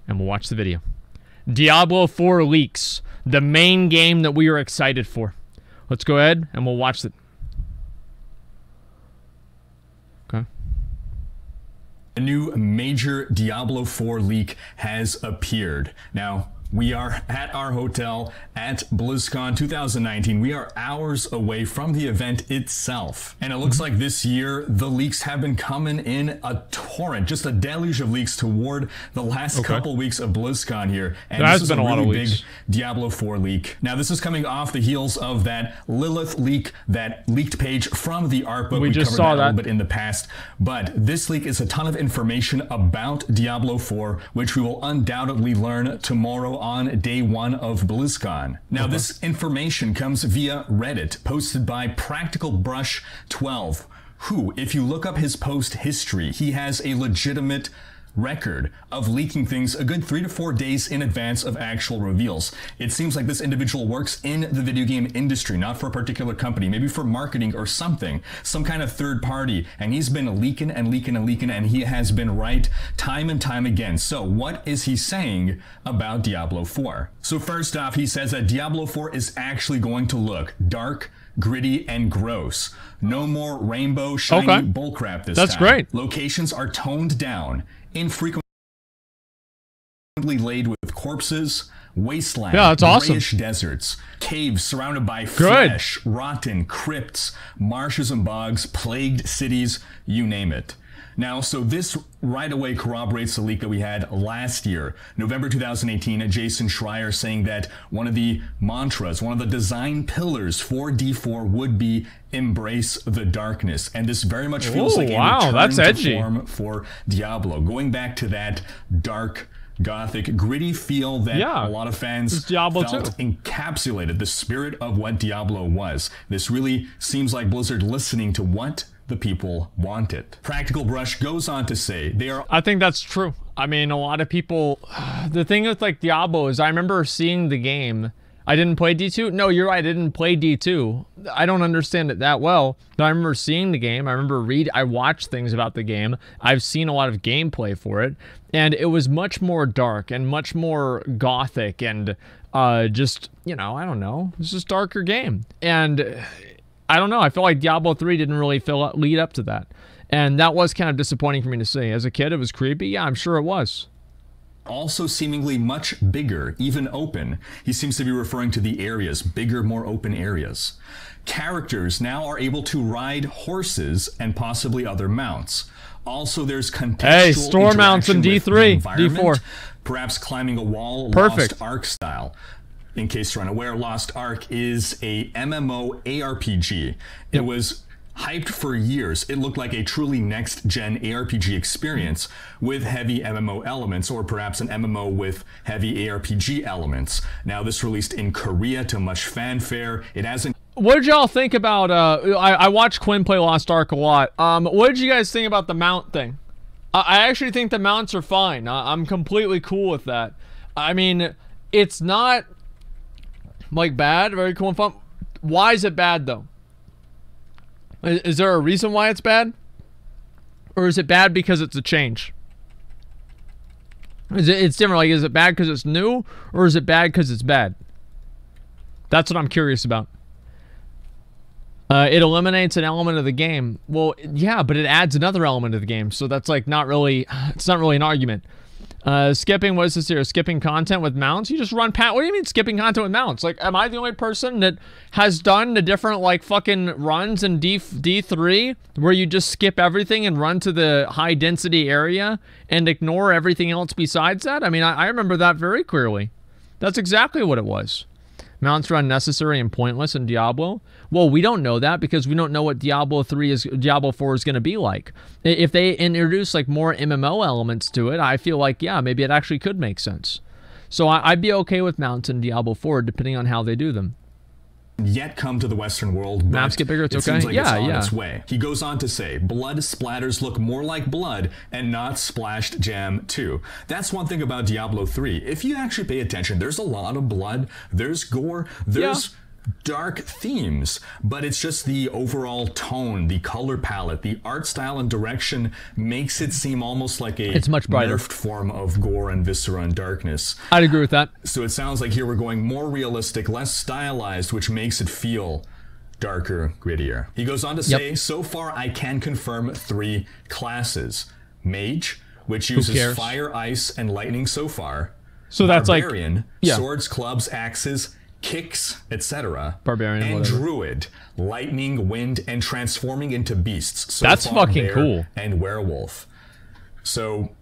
and we'll watch the video. Diablo 4 leaks, the main game that we are excited for. Let's go ahead and we'll watch it. Okay. A new major Diablo 4 leak has appeared. Now, we are at our hotel at BlizzCon 2019. We are hours away from the event itself. And it looks like this year, the leaks have been coming in a torrent, just a deluge of leaks toward the last couple weeks of BlizzCon here. And there this has is been a lot of really leaks. big Diablo 4 leak. Now, this is coming off the heels of that Lilith leak, that leaked page from the art book. We just covered saw that a that little bit in the past. But this leak is a ton of information about Diablo 4, which we will undoubtedly learn tomorrow on day one of BlizzCon. Now, this information comes via Reddit, posted by Practical Brush 12, who, if you look up his post history, he has a legitimate record of leaking things a good 3 to 4 days in advance of actual reveals. It seems like this individual works in the video game industry, not for a particular company, maybe for marketing or something, some kind of third party, and he's been leaking and leaking and leaking, and he has been right time and time again. So what is he saying about Diablo 4? So first off, he says that Diablo 4 is actually going to look dark, gritty, and gross. No more rainbow shiny bullcrap this time. That's great. Locations are toned down, infrequently laid with corpses, wasteland, that's awesome. grayish deserts, caves surrounded by flesh, rotten crypts, marshes and bogs, plagued cities, you name it. Now, so this right away corroborates the leak that we had last year, November 2018, Jason Schreier saying that one of the mantras, one of the design pillars for D4 would be embrace the darkness. And this very much feels like a return to form for Diablo, going back to that dark, gothic, gritty feel that a lot of fans felt encapsulated the spirit of what Diablo was. This really seems like Blizzard listening to what the people wanted. Practical Brush goes on to say I think that's true. I mean, a lot of people, the thing with like Diablo is I remember seeing the game. I didn't play D2. No, you're right. I didn't play D2. I don't understand it that well, but I remember seeing the game. I remember I watched things about the game. I've seen a lot of gameplay for it, and it was much more dark and much more gothic and just, you know, I don't know. It's just a darker game. And I don't know. I feel like Diablo 3 didn't really lead up to that. And that was kind of disappointing for me to see. As a kid, it was creepy. Yeah, I'm sure it was. Also seemingly much bigger, even open. He seems to be referring to the areas, bigger, more open areas. Characters now are able to ride horses and possibly other mounts. Also, there's contextual store mounts in D3, D4. Perhaps climbing a wall, Lost Ark style. In case you're unaware, Lost Ark is a MMO ARPG. It was hyped for years. It looked like a truly next-gen ARPG experience with heavy MMO elements, or perhaps an MMO with heavy ARPG elements. Now, this released in Korea to much fanfare. It hasn't... What did y'all think about, I watched Quinn play Lost Ark a lot. What did you guys think about the mount thing? I actually think the mounts are fine. I'm completely cool with that. I mean, it's not... like bad, very cool and fun. Why is it bad though? Is there a reason why it's bad? Or is it bad because it's a change? It's different, like is it bad because it's new? Or is it bad because it's bad? That's what I'm curious about. It eliminates an element of the game. Well, yeah, but it adds another element of the game. So that's like not really, it's not really an argument. Skipping, what is this here? Skipping content with mounts? You just run pat. What do you mean skipping content with mounts? Like, am I the only person that has done the different, like, fucking runs in D3 where you just skip everything and run to the high density area and ignore everything else besides that? I mean, I remember that very clearly. That's exactly what it was. Mounts are unnecessary and pointless in Diablo. Well, we don't know that because we don't know what Diablo 4 is going to be like. If they introduce like more MMO elements to it, I feel like, yeah, maybe it actually could make sense. So I'd be okay with mounts in Diablo 4 depending on how they do them. Yet come to the Western world. Maps get bigger, it's okay. Seems like it's on its way. He goes on to say, blood splatters look more like blood and not splashed jam too. That's one thing about Diablo 3. If you actually pay attention, there's a lot of blood, there's gore, there's dark themes, but it's just the overall tone, the color palette, the art style and direction makes it seem almost like a it's much brighter nerfed form of gore and viscera and darkness. I'd agree with that. So it sounds like here we're going more realistic, less stylized, which makes it feel darker, grittier. He goes on to say, so far I can confirm 3 classes. Mage, which uses fire, ice, and lightning so far. So that's Barbarian, swords, clubs, axes, kicks, etc. Barbarian, and whatever. Druid, lightning, wind, and transforming into beasts. So that's far, fucking bear cool. And werewolf. So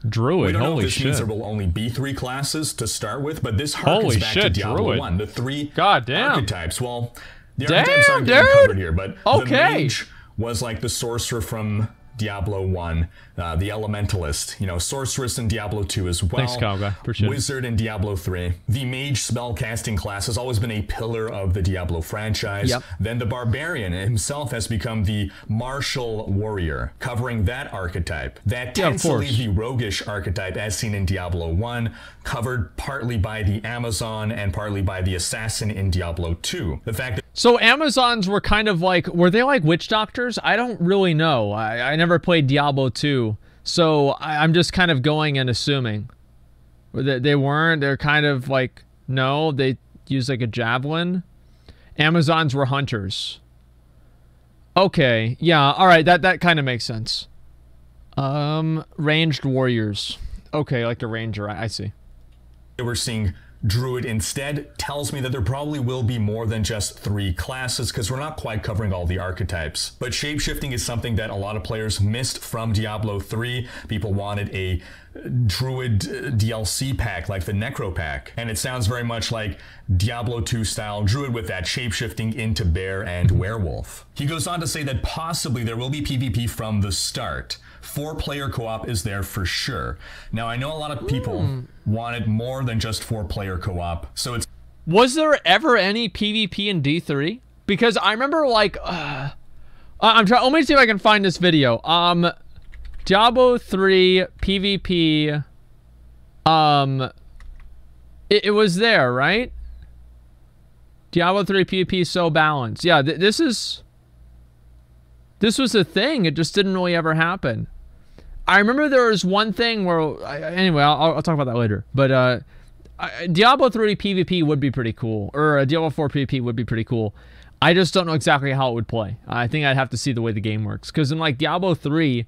Druid, we don't know holy if this shit. means there will only be 3 classes to start with, but this harkens back to Diablo Druid. 1. The 3 Goddamn. archetypes. Well, the archetypes aren't getting covered here, but the mage was like the sorcerer from Diablo 1, the elementalist, you know, sorceress in Diablo 2 as well. Thanks, Kyle, guy. Appreciate Wizard in Diablo 3. The mage spellcasting class has always been a pillar of the Diablo franchise. Then the barbarian himself has become the martial warrior, covering that archetype. That tends to leave the roguish archetype as seen in Diablo 1, covered partly by the Amazon and partly by the assassin in Diablo 2. The fact that so Amazons were kind of like, were they like witch doctors? I don't really know. I never played Diablo 2, so I'm just kind of going and assuming. They weren't. They're kind of like, no, they use like a javelin. Amazons were hunters. Okay, yeah, all right, that kind of makes sense. Ranged warriors. Okay, like a ranger, I see. We're seeing Druid instead tells me that there probably will be more than just 3 classes because we're not quite covering all the archetypes. But shapeshifting is something that a lot of players missed from Diablo 3. People wanted a Druid DLC pack like the Necro pack, and it sounds very much like Diablo 2 style Druid with that shapeshifting into bear and werewolf. He goes on to say that possibly there will be PvP from the start. 4-player co-op is there for sure. Now I know a lot of people wanted more than just 4-player co-op, so it's... Was there ever any PvP in D3? Because I remember like, I'm trying, let me see if I can find this video. Diablo 3 PvP, it was there, right? Diablo 3 PvP so balanced. Yeah, this was a thing. It just didn't really ever happen. I remember there was one thing where, anyway, I'll talk about that later. But Diablo 3 PvP would be pretty cool, or Diablo 4 PvP would be pretty cool. I just don't know exactly how it would play. I think I'd have to see the way the game works, because in like Diablo 3,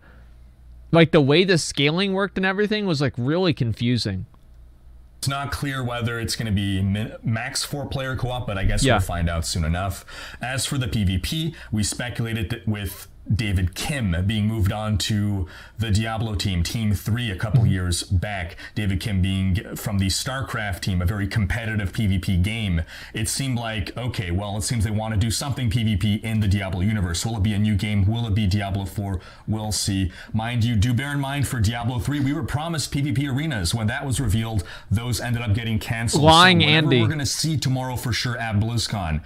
like the way the scaling worked and everything was like really confusing. It's not clear whether it's going to be max 4-player co-op, but I guess we'll find out soon enough. As for the PvP, we speculated that with David Kim being moved on to the Diablo team, Team 3, a couple years back. David Kim being from the StarCraft team, a very competitive PvP game. It seemed like, okay, well, it seems they want to do something PvP in the Diablo universe. Will it be a new game? Will it be Diablo 4? We'll see. Mind you, do bear in mind for Diablo 3, we were promised PvP arenas. When that was revealed, those ended up getting canceled. Lying, so Andy. We're going to see tomorrow for sure at BlizzCon.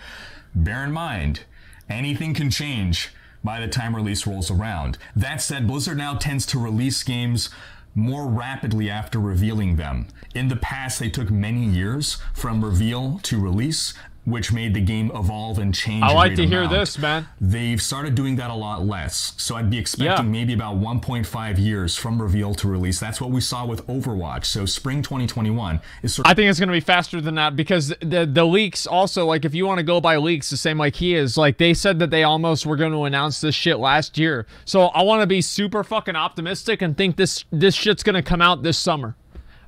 Bear in mind, anything can change by the time release rolls around. That said, Blizzard now tends to release games more rapidly after revealing them. In the past, they took many years from reveal to release, which made the game evolve and change. I like to hear this, man. They've started doing that a lot less. So I'd be expecting maybe about 1.5 years from reveal to release. That's what we saw with Overwatch. So spring 2021 is sort of... I think it's going to be faster than that, because the leaks also, like if you want to go by leaks, the same like he is, like they said that they almost were going to announce this shit last year. So I want to be super fucking optimistic and think this shit's going to come out this summer.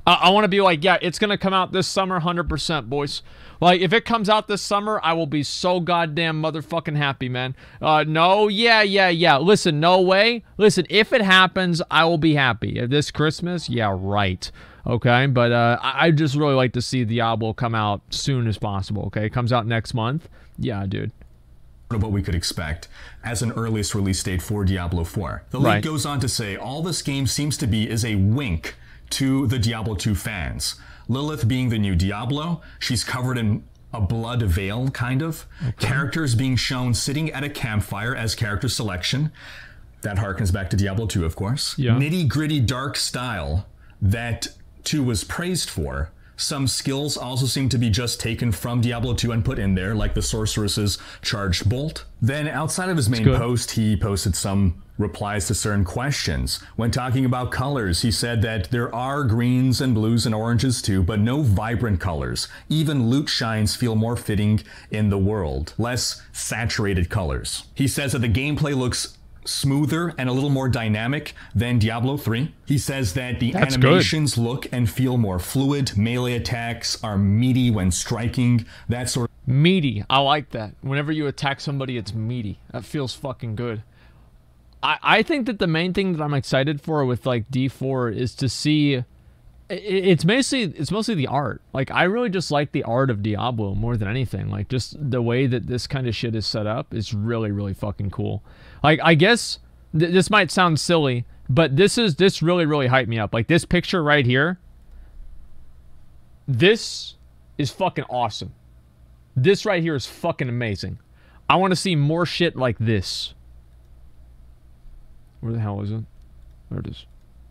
I want to be like, yeah, it's going to come out this summer, 100%, boys. Like, if it comes out this summer, I will be so goddamn motherfucking happy, man. No, yeah. Listen, no way. Listen, if it happens, I will be happy. This Christmas, yeah, right. Okay, but I just really like to see Diablo come out soon as possible, okay? It comes out next month. Yeah, dude. What we could expect as an earliest release date for Diablo 4. The leak goes on to say, all this game seems to be is a wink to the Diablo 2 fans. Lilith being the new Diablo, she's covered in a blood veil, kind of. Okay. Characters being shown sitting at a campfire as character selection. That harkens back to Diablo 2, of course. Yeah. Nitty-gritty dark style that 2 was praised for. Some skills also seem to be just taken from Diablo 2 and put in there, like the Sorceress's Charged Bolt. Then outside of his main post, he posted some replies to certain questions. When talking about colors, he said that there are greens and blues and oranges too, but no vibrant colors. Even loot shines feel more fitting in the world, less saturated colors. He says that the gameplay looks smoother and a little more dynamic than Diablo 3. He says that the animations look and feel more fluid, melee attacks are meaty when striking, that sort of... Meaty, I like that. Whenever you attack somebody, it's meaty. That feels fucking good. I think that the main thing that I'm excited for with like D4 is to see... It's mostly the art. Like, I really just like the art of Diablo more than anything. Like, just the way that this kind of shit is set up is really, really fucking cool. Like, I guess this might sound silly, but this really, really hyped me up. Like, this picture right here, this is fucking awesome. This right here is fucking amazing. I want to see more shit like this. Where the hell is it? There it is.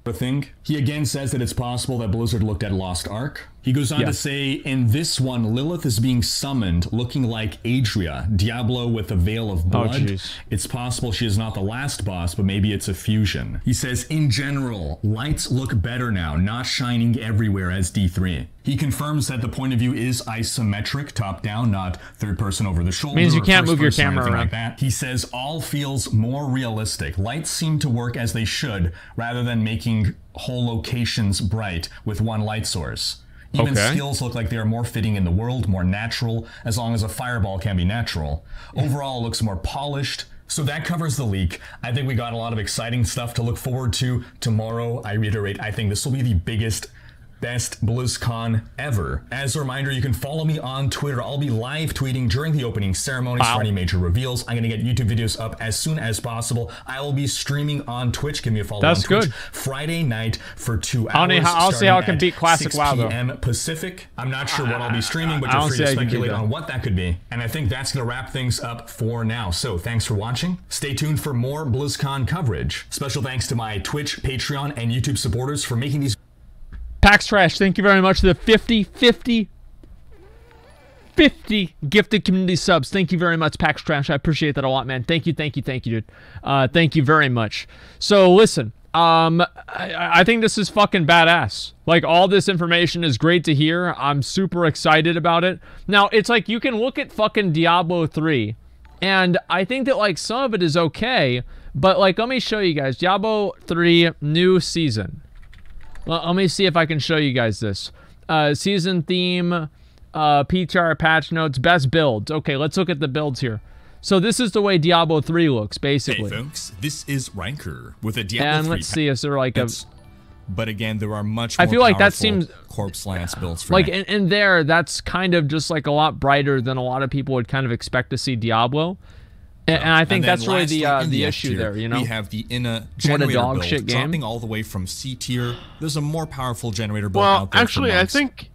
Thing. He again says that it's possible that Blizzard looked at Lost Ark. He goes on to say, in this one, Lilith is being summoned looking like Adria, Diablo with a veil of blood. It's possible she is not the last boss, but maybe it's a fusion. He says, in general, lights look better now, not shining everywhere as D3. He confirms that the point of view is isometric, top-down, not third-person over the shoulder. Means you can't move your camera around. Like that. He says, all feels more realistic. Lights seem to work as they should, rather than making whole locations bright with one light source. Even skills look like they are more fitting in the world, more natural, as long as a fireball can be natural. Overall, it looks more polished. So that covers the leak. I think we got a lot of exciting stuff to look forward to tomorrow. I reiterate, I think this will be the biggest, best BlizzCon ever. As a reminder, you can follow me on Twitter. I'll be live tweeting during the opening ceremonies for any major reveals. I'm going to get YouTube videos up as soon as possible. I will be streaming on Twitch. Give me a follow on Twitch. Friday night for 2 hours. I'll see how it can beat Classic WoW, though. 6 p.m. Pacific. I'm not sure what I'll be streaming, but you're free to speculate on what that could be. And I think that's going to wrap things up for now. So thanks for watching. Stay tuned for more BlizzCon coverage. Special thanks to my Twitch, Patreon, and YouTube supporters for making these... Pax Trash, thank you very much for the 50 gifted community subs. Thank you very much, Pax Trash. I appreciate that a lot, man. Thank you, dude. Thank you very much. So, listen, I think this is fucking badass. Like, all this information is great to hear. I'm super excited about it. Now, it's like, you can look at fucking Diablo 3, and I think that, like, some of it is okay, but, like, let me show you guys. Diablo 3 new season. Well, let me see if I can show you guys this. Season theme, PTR patch notes, best builds. Okay, let's look at the builds here. So this is the way Diablo 3 looks, basically. Hey folks, this is Ranker with a Diablo 3 and let's see, is there like a... But again, there are much more I feel like that seems... Corpse Lance builds for like, in there, that's kind of just like a lot brighter than a lot of people would kind of expect to see Diablo. And I think that's really the issue there, you know? We have the Inna generator dog build, shit game. dropping all the way from C tier. There's a more powerful generator build out there. Well, actually, I think...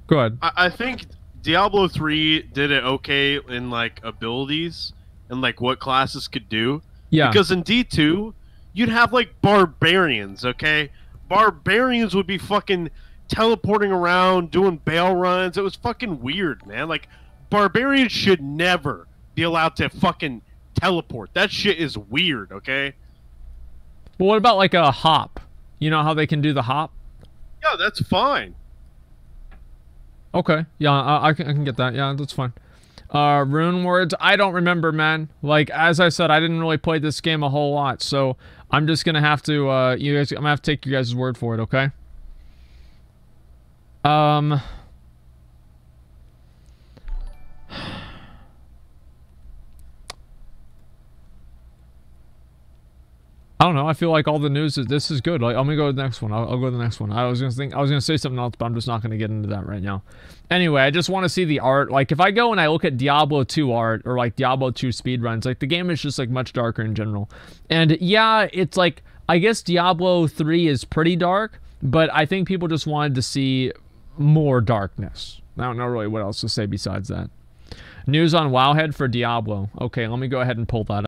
Go ahead. I think Diablo 3 did it okay in, like, abilities and, like, what classes could do. Yeah. Because in D2, you'd have, like, barbarians, okay? Barbarians would be fucking teleporting around, doing bail runs. It was fucking weird, man. Like, barbarians should never be allowed to fucking teleport. That shit is weird, okay? But what about like a hop? You know how they can do the hop? Yeah, that's fine. Okay. Yeah, I can get that. Yeah, that's fine. Rune words. I don't remember, man. Like, as I said, I didn't really play this game a whole lot, so I'm just gonna have to, I'm gonna have to take you guys' word for it, okay? I don't know. I feel like all the news is this is good. Like, I'm gonna go to the next one. I'll go to the next one. I was gonna say something else, but I'm just not gonna get into that right now. Anyway, I just want to see the art. Like, if I go and I look at Diablo 2 art or like Diablo 2 speedruns, like the game is just like much darker in general. And yeah, it's like, I guess Diablo 3 is pretty dark, but I think people just wanted to see more darkness. I don't know really what else to say besides that. News on Wowhead for Diablo. Okay, let me go ahead and pull that up.